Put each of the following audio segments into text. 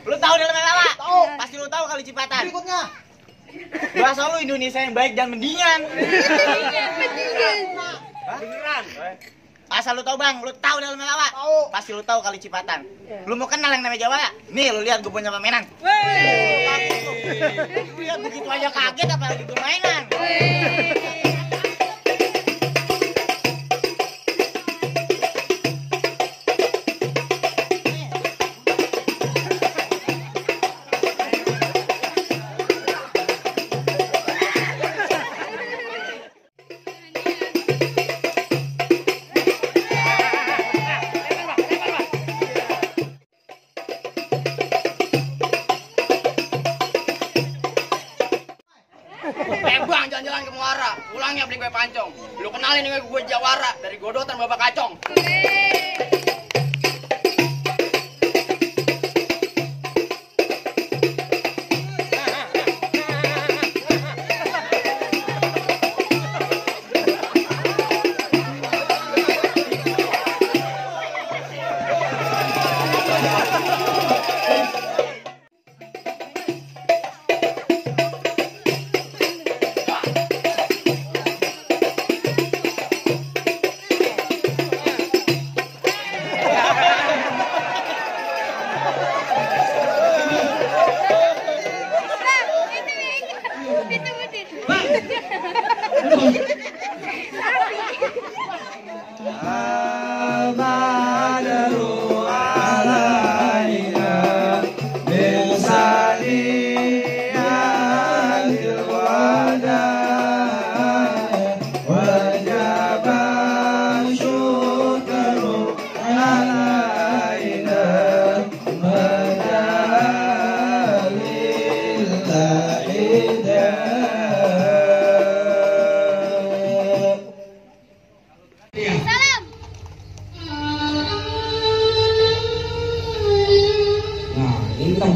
Lu tahu dalam apa? Tahu. Pasti lu tahu kali Cipatan. Berikutnya. Bahasa lu Indonesia yang baik dan mendingan. Beneran. Asal lu tahu bang, lu tahu dalam apa? Tahu. Pasti lu tahu kali Cipatan. Lu mau kenal yang namanya Jawa ya? Nih lu lihat gue punya permainan. Lu lihat begitu aja kaget apalagi gue mainan. Bang, jalan-jalan ke Muara, pulangnya beli kue pancong. Lu kenalin nih gue Jawara dari Godotan Bapak Kacong.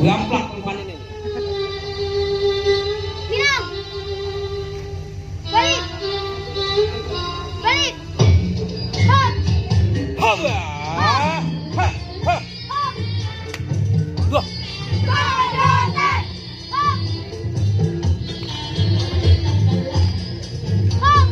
Gamplak umpan ini. Minang. Balik. Balik. Hop. Hop. Hop. Hop. Dua. Godotan. Hop. Hop.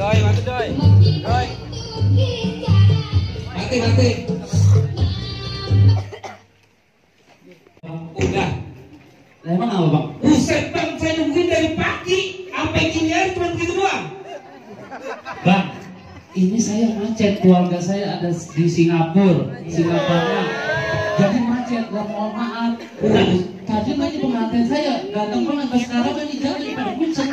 Doi, mati doi. Doi. Mati. Udah. Emang apa bang? Buset bang, saya nungguin dari pagi sampai gini aja cuma begitu doang. Bang, ini saya macet, keluarga saya ada di Singapura. Jadi macet, gak mohon maaf. Udah, tadi lagi pengantin saya datang banget, sekarang ini jadi pada puncak.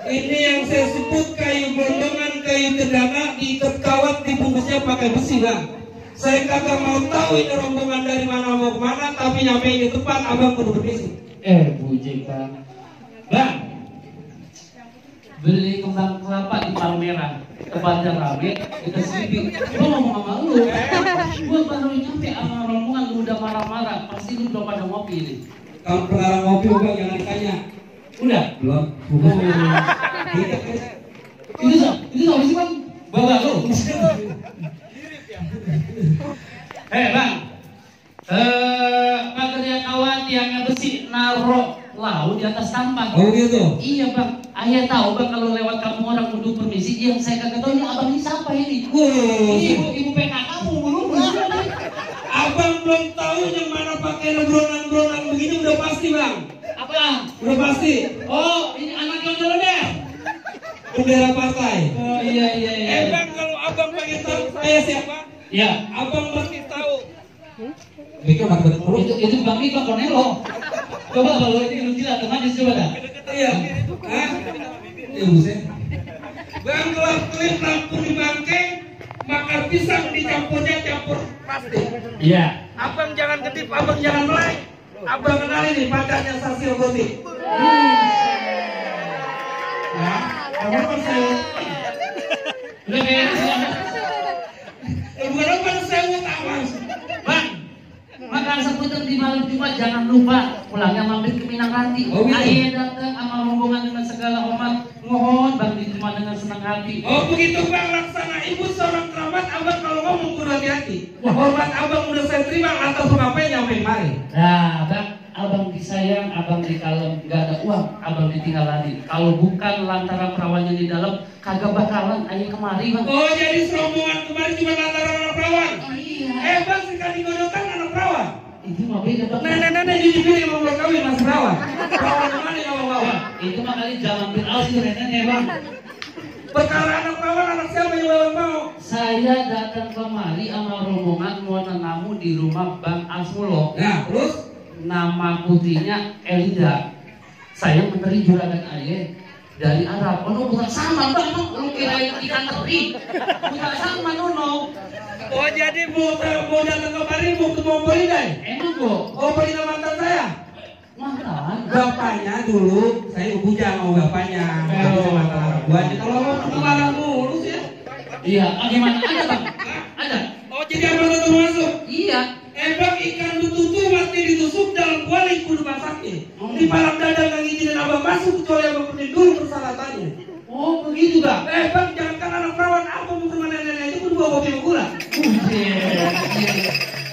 Ini yang saya sebut kayu gondongan, kayu cendana diikat kawat, dibungkusnya pakai besi bang. Saya kagak mau tahu ini rombongan dari mana mau kemana, tapi nyampe di tempat abang kudu berbisi. Bujik bang. Bang, beli kembang kelapa di Palmerah, tempatnya rame, kita seliping. Gua ngomong sama lu, gua baru nyampe sama rombongan, lu udah marah-marah, pasti lu belum pada ngopi nih. Kalau pernah ngopi bang jangan ditanya. Udah? Belum. Itu so, sih bang. Bawa lu. Bang. Pagarnya kawan tiangnya besi naro laut di atas sampah. Oh gitu. Iya bang, ayah tahu bang kalau lewat kamu orang kudu permisi. Yang saya kagak tahu ini abang ini siapa ini? Ibu PKK kamu belum. Abang belum tahu yang mana pakai lebronan begini udah pasti bang. Apa? Udah pasti. Oh, ini anak ondel deh. Bendera partai. Oh iya. Bang kalau abang pengen tahu saya siapa? Ya. Abang pasti tahu. Itu Bang Iko Cornelo. Coba kalau ini lu jelas teman coba dah. Iya. Hah? Ya buset. Bang kalau klip lampu di bangkeng, makan pisang dicampurnya campur plastik. Iya. Abang jangan kedip, abang jangan melek. Abang kenal ini pacarnya Sasil Goti. Nah, abang kan saya. Udah kayak Bukan abang saya utama. Bang, makan seputar di malam Jumat jangan lupa pulangnya mampir ke Minang Ranti. Oh, gitu. Ayah datang sama rombongan dengan segala hormat. Mohon bang diterima dengan senang hati. Oh begitu bang, laksana ibu seorang kerabat abang kalau ngomong kurang hati-hati. Hormat abang udah saya terima atas ngapain nyampe mari. Nah bang, abang disayang, abang di kalem, gak ada uang, abang ditinggal lagi. Kalau bukan lantaran perawannya di dalam, kagak bakalan ayah kemari bang. Oh jadi serombongan kemarin cuma lantaran anak perawan. Iya. Bang sekali godokan anak perawan. Itu mah beda bang. Nenek di sini mau kawin mas perawan. Perawan mana yang mau bawa? Itu mah kali jalan Fir'aun sih neneknya bang. Perkara anak perawan anak siapa yang bawa mau? Saya datang kemari sama rombongan mau nenamu di rumah Bang Asmulo. Nah terus? Nama putrinya Elida. Saya menteri juragan ayah dari Arab. Oh, bukan sama bang, lu kirain ikan teri? Bukan sama nono. Oh jadi mau datang kemari mau beli deh? Emang kok? Oh beli mantan saya? Mantan? Bapaknya dulu saya bujang sama bapaknya. Mantan anak buahnya. Kalau mau kenalan mulus ya? Iya. Gimana? Ada bang? Ada. Oh jadi abang tetap masuk? Iya. Bang ikan betutu mati ditusuk dalam kuali kudu masaknya. Di malam dadang yang izinin abang masuk kecuali abang punya dulu persyaratannya. Oh begitu bang? Bang jangan kan anak perawan abang mau ke rumah nenek itu kudu bawa kopi gula.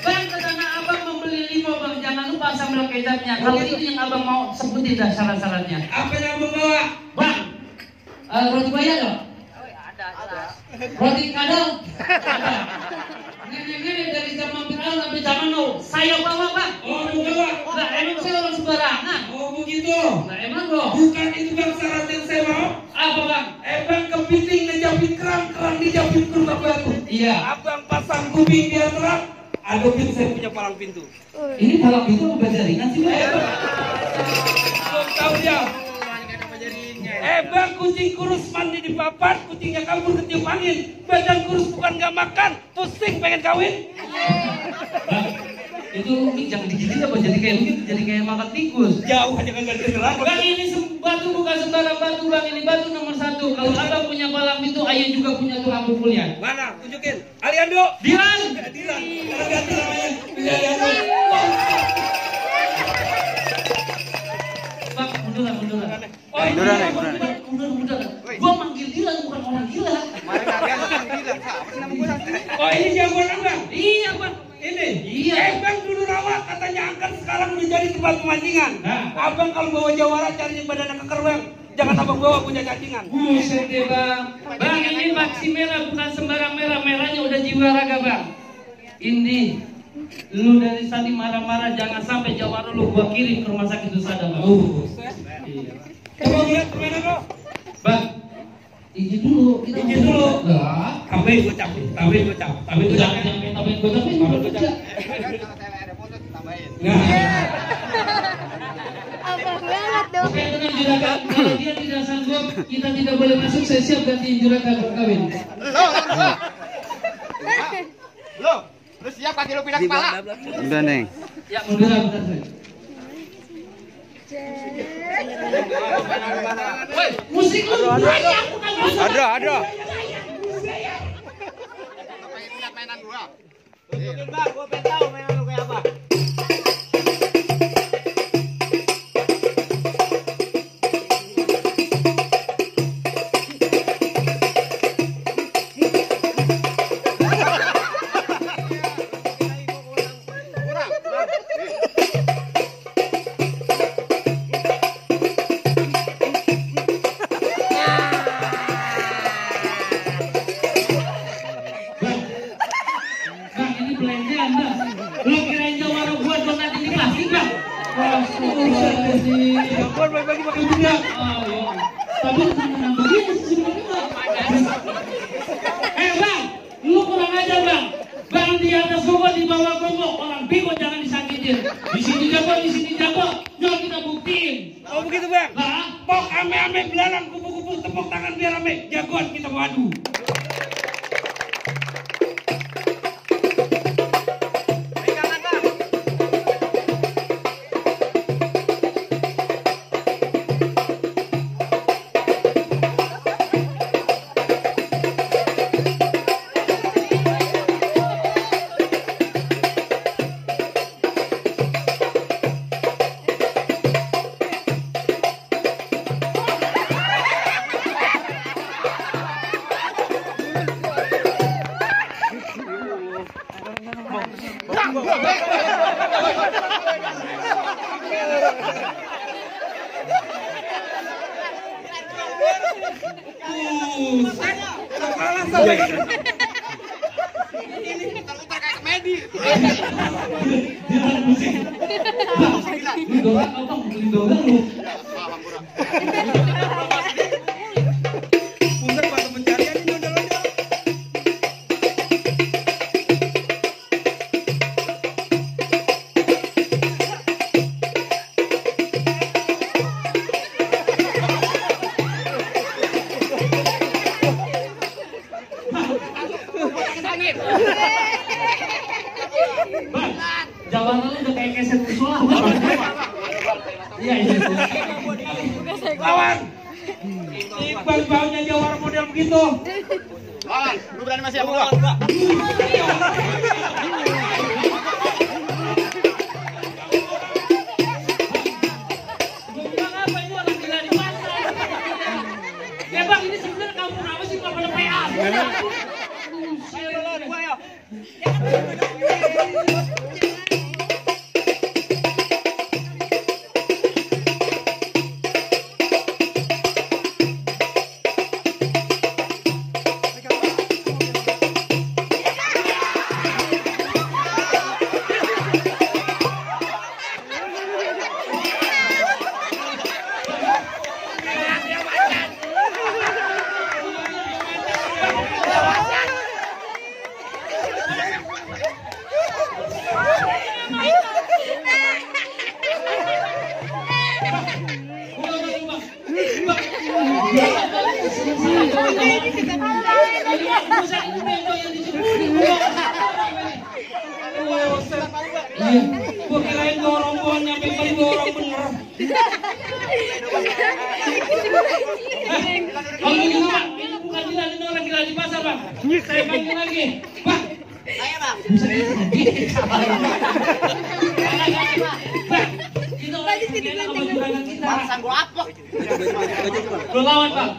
Bang karena abang membeli 5 bang, jangan lupa sambal kecapnya. Kalau itu yang abang mau sebutin dah syarat-syaratnya. Apa yang abang bawa? Bang, roti bayar dong? Ada. Roti kadal? Ada. Nenek-nenek dari zaman Fir'aun sampai zaman Nuh, saya bawa bang. Oh abang bawa? Nah emang saya orang sembarangan. Oh begitu. Nah emang dong. Bukan itu bang syarat yang saya mau. Apa bang? Bang kepiting ngejapit kerang dijapit ke rumah batu. Iya. Abang pasang kubing biar terang. Adopin saya punya palang pintu. Ini palang pintu apa jaringan sih bang? Belum tahu dia. Bang kucing kurus mandi di papan, kucingnya kabur ketiup angin. Badan kurus bukan gak makan, pusing pengen kawin. Bang, itu mie jangan digigit apa jadi kayak begitu, jadi kayak makan tikus. Jauh aja kan gak kedengeran. Bang ini batu bukan sembarang batu bang, ini batu nomor 1. Kalau abang punya palang pintu, ayah juga punya tukang pukulnya. Mana? Tunjukin. Aliando. Dilan. Dilan. Karena ganti namanya. Aliando. Bang, munduran. Oh ini. Mundur. Gua manggil Dilan bukan orang gila. Oh ini jagoan abang. Iya bang. Ini. Iya. Bang dulu rawa katanya angkat sekarang udah jadi tempat pemancingan. Nah. Abang kalau bawa jawara cari badannya keker bang. Jangan abang bawa punya cacingan. Buset deh bang. Bang ini maksi merah bukan sembarang merah, merahnya udah jiwa raga bang. Ini lu dari tadi marah-marah jangan sampai jawara lu gua kirim ke rumah sakit Usada bang. Iya. Coba lihat kemana kok? Bang, izin dulu. Izin dulu. Lah, Tambahin gocap. Tambahin gocap. Abang banget dong. Oke, tenang juragan. Kalau dia tidak sanggup, kita tidak boleh masuk. Saya siap gantiin juragan berkawin. Lu siap kaki lu pindah kepala? Udah, Neng. Ya, munduran bentar. Woi, musik lu banyak bukan musik. Ada. Pengen lihat mainan gua. Tunjukin bang, gua pengen tahu mainan lu kayak apa. lagi pakai budak. Oh, iya. Tapi jangan begini sih sebenarnya. Bang, lu kurang ajar bang. Bang di atas gogok, di bawah gogok. Orang bego jangan disakitin. Di sini jago. Jangan kita buktiin. Oh begitu bang. Hah? Pok ame-ame belalang kupu-kupu tepuk tangan biar ame. Jagoan kita mau adu. Kalah sampai Dorang apa? Dorang lu. pusat waktu pencarian ini ondel-ondel. Bang, jawaban lu udah kayak keset musola. Iya. Lawan. Iqbal baunya jawara model begitu. Lawan, lu berani masih sama gua? Bilang apa ini orang gila di pasar? Ya bang, ini sebenarnya kampung apa sih nggak pada PA? Gua kirain gua rombongan nyampe kali gua orang bener. Kalau gitu bang, ini bukan gila, ini orang gila di pasar bang. Saya panggil lagi, bang. Ayo bang. Bisa bang, kita orang yang enak sama juragan kita. Bangsa gua apok. Lu lawan bang.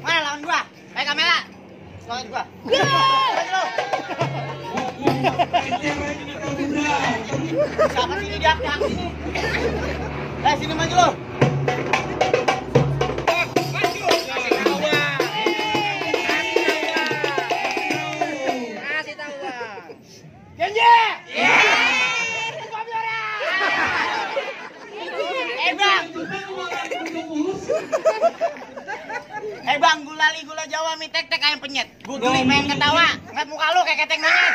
Mana lawan gua? Pakai kamera. Lawan gua. Maju lu. Siapa sih ini dia? Sini maju lu. Bang, gula Jawa mie tek-tek ayam penyet. Gua geli pengen ketawa. Ngeliat muka lu kayak keteng banget.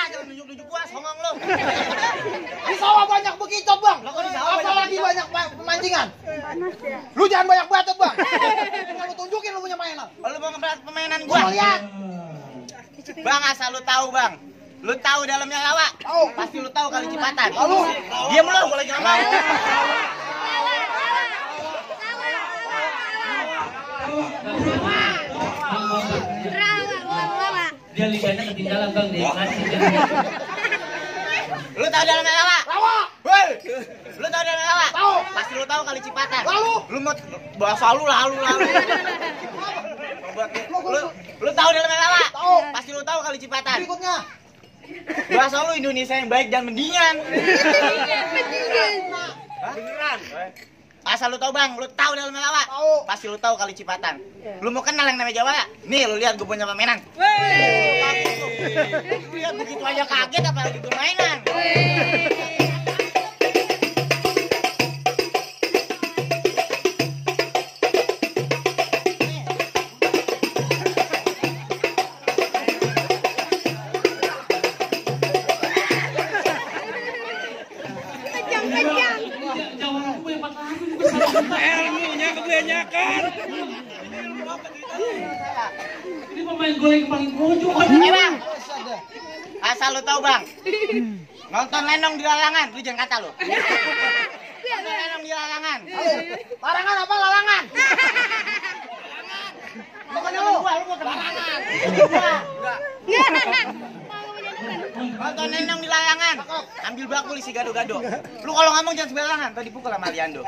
Jangan nunjuk-nunjuk gua, songong lu. Di sawah banyak begitu, Bang. Lo kok di sawah Apalagi banyak pemancingan. Lu jangan banyak bacot, Bang. Lu tunjukin lu punya mainan. Lu mau ngebahas permainan Gua gua? lihat. Bang, asal lu tahu, Bang. Lu tahu dalamnya lawa? Tahu. Pasti lu tahu kali Cipatan. Lalu. Diam lu, gua lagi ngomong. Dia liganya ketinggalan bang di nasi. Lu tahu dalamnya lawa? Lawa. Woi. Lu tahu dalamnya lawa? Tahu. Pasti lu tahu kali Cipatan. Lalu. Lu mau bahasa lu lalu. Lu tahu dalamnya lawa? Tahu. Pasti lu tahu kali Cipatan. Berikutnya. Bahasa lu Indonesia yang baik dan mendingan. Hah? Beneran. Asal lu tahu bang, lu tahu dalam Melawa? Tahu. Pasti lu tahu kali Cipatan. Lu mau kenal yang namanya Jawa ya? Nih lu lihat gue punya permainan. Lu lihat begitu aja kaget apalagi gue mainan. Ilmunya kebanyakan. Ini pemain goleng paling pojok. Bang, asal lu tahu bang, nonton lenong di lalangan, lu jangan kata lu. Nonton lenong di lalangan. Larangan apa lalangan? Pokoknya lu mau ke larangan. Nonton lenong di lalangan, ambil bakul isi gado-gado. Lu kalau ngomong jangan sembarangan, tadi pukul sama Aliando.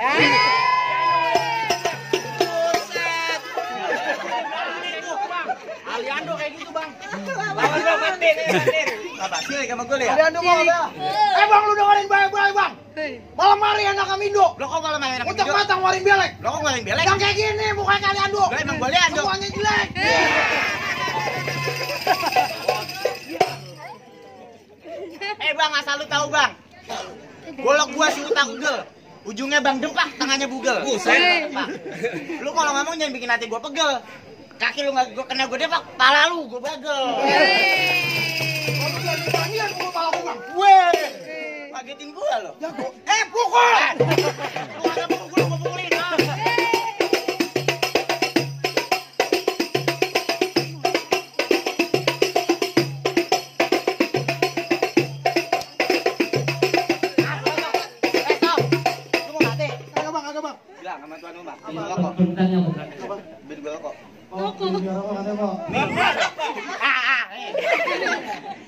Aliando kayak gitu bang. Lawan gua mati nih. Apa sih sama gue ya? Aliando mau apa? Bang lu dengerin baik-baik bang. Malam hari anak Kamindo. Lo kok malam hari anak Kamindo? Ucap matang waring belek. Lo kok waring belek? Yang kayak gini mukanya Aliando. Lo emang boleh Aliando. Semuanya jelek. Bang asal lu tahu bang. Golok gua si utang ugel. Ujungnya bang dempah, tengahnya bugel. Buset. Lu kalau ngomong jangan bikin hati gua pegel. Kaki lu nggak kena gue depak, pala lu gue bagel. Weh, kagetin gue lo. Pukul! Lu ada pukul, gue pukulin. Lu mau mati? Agak bang. Bilang sama tuan lu bang. Bentarnya bukan. Beli gue rokok. Rokok.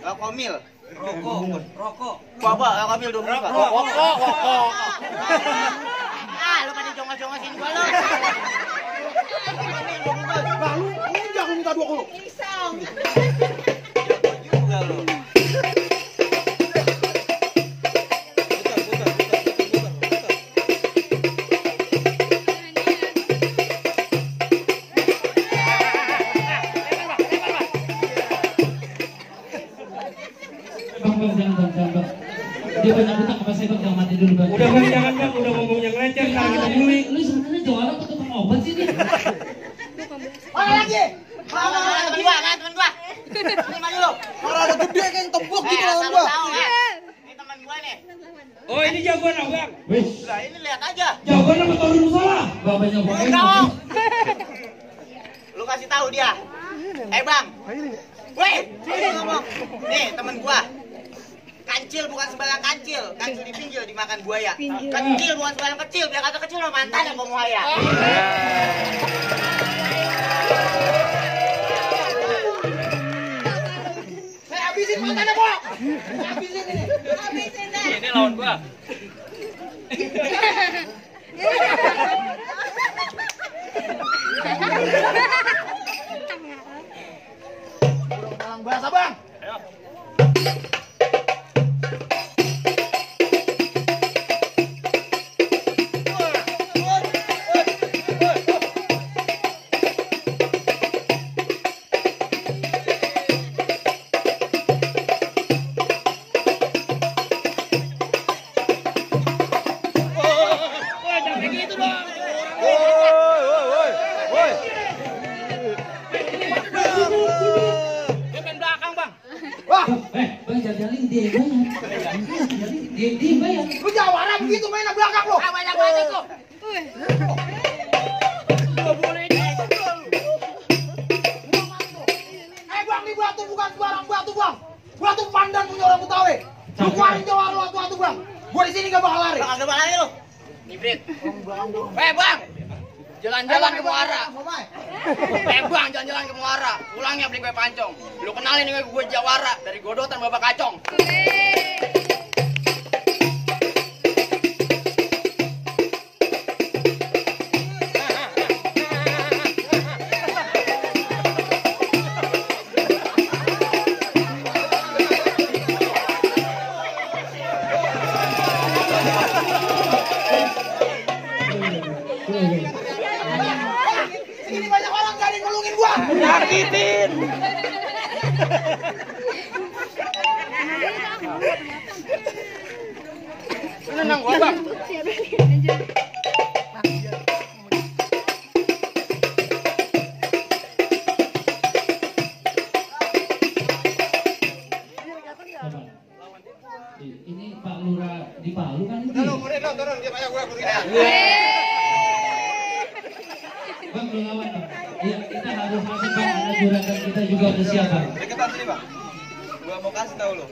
Rokok mil. Rokok. Apa? Rokok mil 20. Rokok. Lu pada jongos-jongosin gua lu. Bang, lu jangan minta 20. Iseng. Juga lu. Bang. Dia banyak hutang ke saya bang, jangan mati dulu bang. Udah bang, jangan bang, udah ngomong yang leceh, sekarang kita mulai. Lu sebenarnya jualan atau tukang obat sih nih? Mana lagi? Temen gua. Ini maju lu. Kalau ada gede kayak tebuk gitu lawan gua. Ini temen gua nih. Oh ini jagoan abang. Wih, Lah ini lihat aja. Jagoan apa tau dulu salah? bang banyak banget. Tahu. Lu kasih tahu dia. Bang. Weh, ngomong. Nih temen gua. Kancil bukan sembarang kancil. Kancil di pinggir dimakan buaya. Kecil bukan sembarang kecil. Biar kata kecil mah mantan yang pemuaya. Saya habisin mantannya, Bok. Habisin ini. Habisin deh. Ini lawan gua. Dalam bahasa, Bang. Ayo. Bang jajalin dia bayar. Dia bayar. Lu jawara begitu main belakang lu. Banyak banget lu. Bang, ini batu bukan sembarang batu, Bang. Batu pandan punya orang Betawi. Lu keluarin jawara lu atu-atu, Bang. Gua di sini gak bakal lari. Enggak bakal lari lu. Hibrid. Bang. Jalan-jalan ke Muara. Bang, jalan-jalan ke Muara. Pulangnya beli kue pancong. Lu kenalin nih gue Jawara dari Godotan Bapak Kacong. Nang gua, Bang. Ini Pak Lurah di Palu kan itu? Turun, dia banyak gua begini. Bang, belum aman, Bang. Iya, kita harus masuk, Bang. Ada juragan kita juga udah siap, Bang. Deketan sini, Bang. Gua mau kasih tahu lo.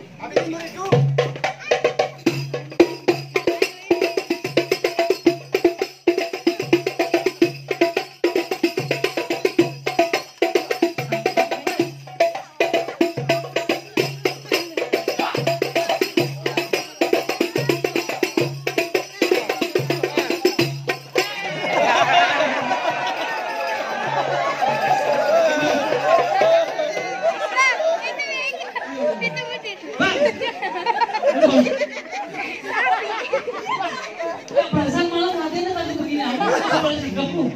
Perasaan malam latihannya tadi begini apa? Boleh digabung.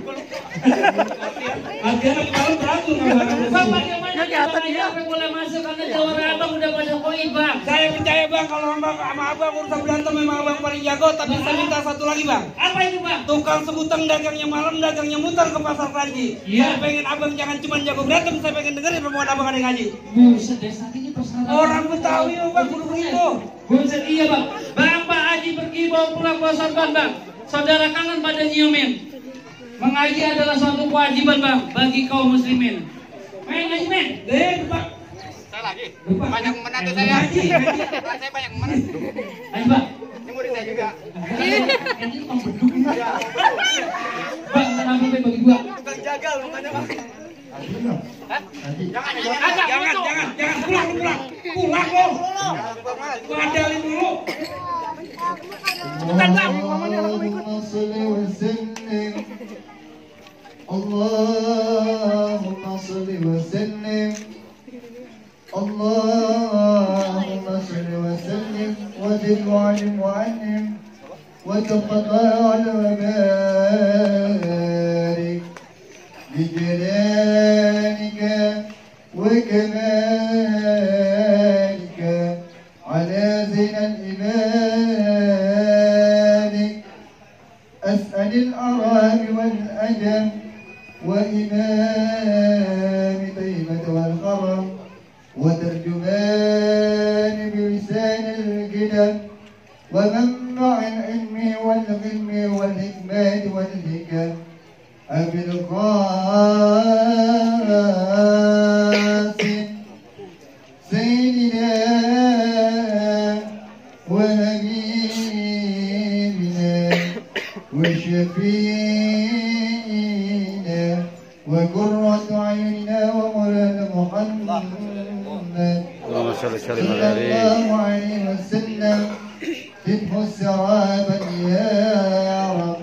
Latihan malam teratur Bang, bagaimana apa boleh masuk karena jawara abang udah banyak poin, Bang. Saya percaya Bang, kalau abang sama abang urusan berantem memang abang paling jago. Tapi saya minta satu lagi Bang. Apa itu, Bang? Tukang sebutang dagangnya malam, dagangnya mutar ke pasar Kranji. Iya. Saya pengen abang jangan cuma jago berantem, saya pengen dengerin omongan abang ada ngaji. Buset, desa ini persyaratan. Orang Betawi Bang, kudu begitu. Buset, iya, Bang. Bang, Pak Haji pergi bawa pulang bawa sorban, Bang. Saudara kangen pada nyiumin. Mengaji adalah suatu kewajiban, Bang, bagi kaum muslimin. Main ngaji, men. Pak. Saya lagi. Banyak menantu saya. Saya banyak menantu. Ayo, Bang. Ini murid saya juga. Kan itu Bang beduk. Bang, kenapa bagi gua? Tukang jagal rupanya, Bang. Jangan pulang. Pulang lo. Ngadalin dulu. Bukan, Bang. اللهم صل وسلم اللهم صل وسلم وزد وعلم وعلم وتفضل وبارك بجلالك وكمالك على زين الإمام أسأل الأرام والأجم وإمام طيبة والخرم وترجمان بلسان القدم ومنبع العلم والعلم والحكمة والحكم أبي القاسم سيدنا وحبيبنا وشفينا وقرة عيننا ومولانا محمد اللهم صل صلى الله عليه وسلم تدفو السرابا يا رب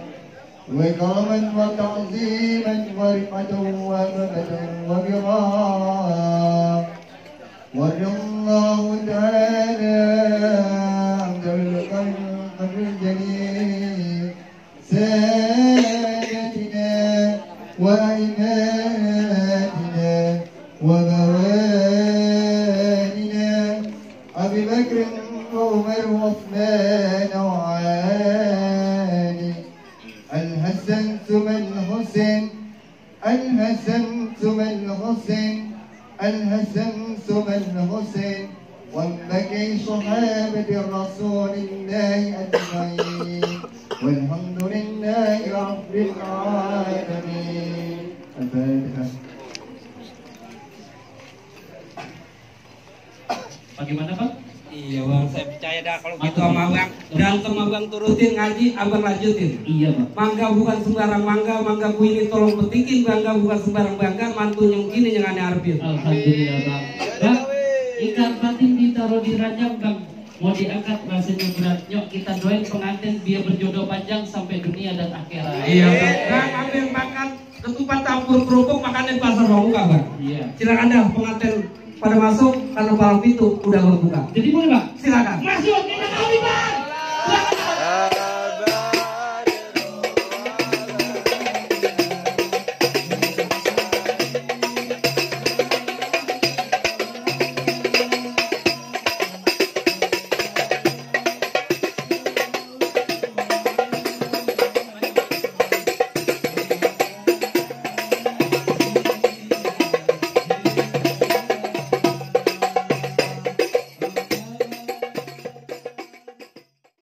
وكرما وتعظيما ورفعة وممة وبراء ورضي الله تعالى عن ذوي القلب الجليل سادتنا وأئماتنا وموالينا أبي بكر وعمر وعثمان وعلي الحسن ثم الحسين الحسن ثم الحسين الحسن ثم الحسين وبكي صحابة رسول الله أجمعين والحمد لله رب العالمين الفاتحة. Bagaimana, Bang? Iya Bang, saya percaya dah kalau gitu sama Abang. Berantem Abang turutin, ngaji Abang lanjutin. Iya, Bang. Mangga bukan sembarang mangga ku ini tolong petikin, bangga bukan sembarang bangga, mantu yang gini yang aneh arpin. Alhamdulillah, Bang. Bang, ikan batin ditaruh di ranjang, Bang. Mau diangkat rasanya berat. Yuk kita doain pengantin biar berjodoh panjang sampai dunia dan akhirat. Iya Bang. Bang, ambil makan ketupat campur kerupuk makan di pasar Mamuka Bang. Iya. Silakan dah pengantin pada masuk, kalau palang pintu udah berbuka. Jadi boleh, Bang? Silakan. Masuk.